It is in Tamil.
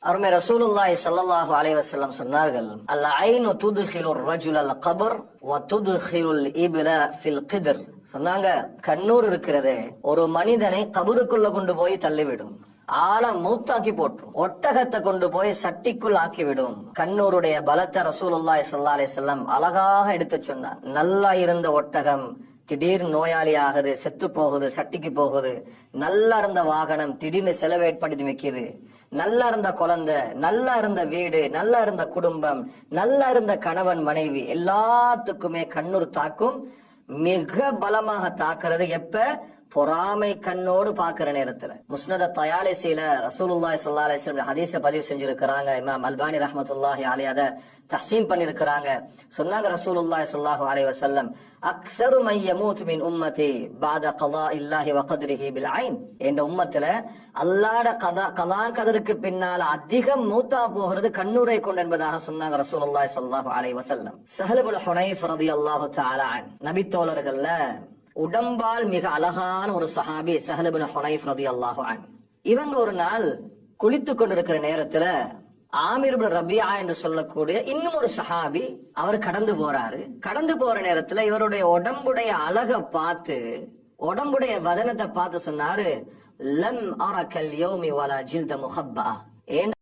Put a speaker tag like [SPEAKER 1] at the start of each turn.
[SPEAKER 1] அருமை ரசூலுல்லாஹி ஸல்லல்லாஹு அலைஹி வஸல்லம் சொன்னார்கள், அல் ஐனு துத்கிலுர் ரஜுலல் கபர் வ துத்கிலுல் இப்ல ஃபில் கித்ர். சொன்னாங்க, கண்ணூர் இருக்கிறதே ஒரு மனிதனை கபருக்குள்ள கொண்டு போய் தள்ளிவிடும், ஆழ மூத்தாக்கி போற்றும், ஒட்டகத்தை கொண்டு போய் சட்டிக்குள் ஆக்கிவிடும். கண்ணூருடைய பலத்தை ரசூலுல்லாஹி ஸல்லல்லாஹு அலைஹி வஸல்லம் அழகாக எடுத்து சொன்னார். நல்லா இருந்த ஒட்டகம் திடீர் நோயாளி ஆகுது, செத்து போகுது, சட்டிக்கு போகுது. நல்லா இருந்த வாகனம் திடீர்னு செலவு ஏற்படுத்தி வைக்குது. நல்லா இருந்த குழந்தை, நல்லா இருந்த வீடு, நல்லா இருந்த குடும்பம், நல்லா இருந்த கணவன் மனைவி, எல்லாத்துக்குமே கண்ணூர் தாக்கும். மிக பலமாக தாக்குறது எப்ப? பொறாமை கண்ணோடு பாக்குற நேரத்துல. முஸ்னத தயாலிசில ரசூலுல்லாஹி ஸல்லல்லாஹு அலைஹி வஸல்லம் ஹதீஸ பதிவு செஞ்சிருக்கிறாங்க. இமாம் அல்பானி ரஹ்மத்துல்லாஹி அலைஹி அத தஹ்சீன் பண்ணிருக்கிறாங்க. சொன்னாங்க ரசூலுல்லாஹி ஸல்லல்லாஹு அலைஹி வஸல்லம், அக்ஸரு மன் யமூத் மின் உம்மதி பஅத கலாஇல்லாஹி வ கத்ரிஹி பில் ஐன். இந்த உம்மத்துல அல்லாஹ்ட கலா கதருக்கு பின்னால அதிகம் மூத்தா போகிறது கண்ணூரை கொண்டு என்பதாக சொன்னாங்க ரசூலுல்லாஹி ஸல்லல்லாஹு அலைஹி வஸல்லம். ஸஹல் இப்னு ஹுனைஃப் ரலியல்லாஹு தஆலா அன், நபி தோழர்கள்ல உடம்பால் மிக அழகான ஒரு சஹாபி ஸஹல் இப்னு ஹுனைஃப் ரலியல்லாஹு அன்ஹு. இவங்க ஒரு நாள் குளித்துக் கொண்டிருக்கிற நேரத்துல ஆமிர் இப்னு ரபியா என்று சொல்லக்கூடிய இன்னும் ஒரு சஹாபி அவர் கடந்து போறாரு. கடந்து போற நேரத்துல இவருடைய உடம்புடைய அழகை பார்த்து, உடம்புடைய வதனத்தை பார்த்து சொன்னாரு, லம் அரகல் யௌமி வலா ஜில்த முஹப்பா. ஏண்ட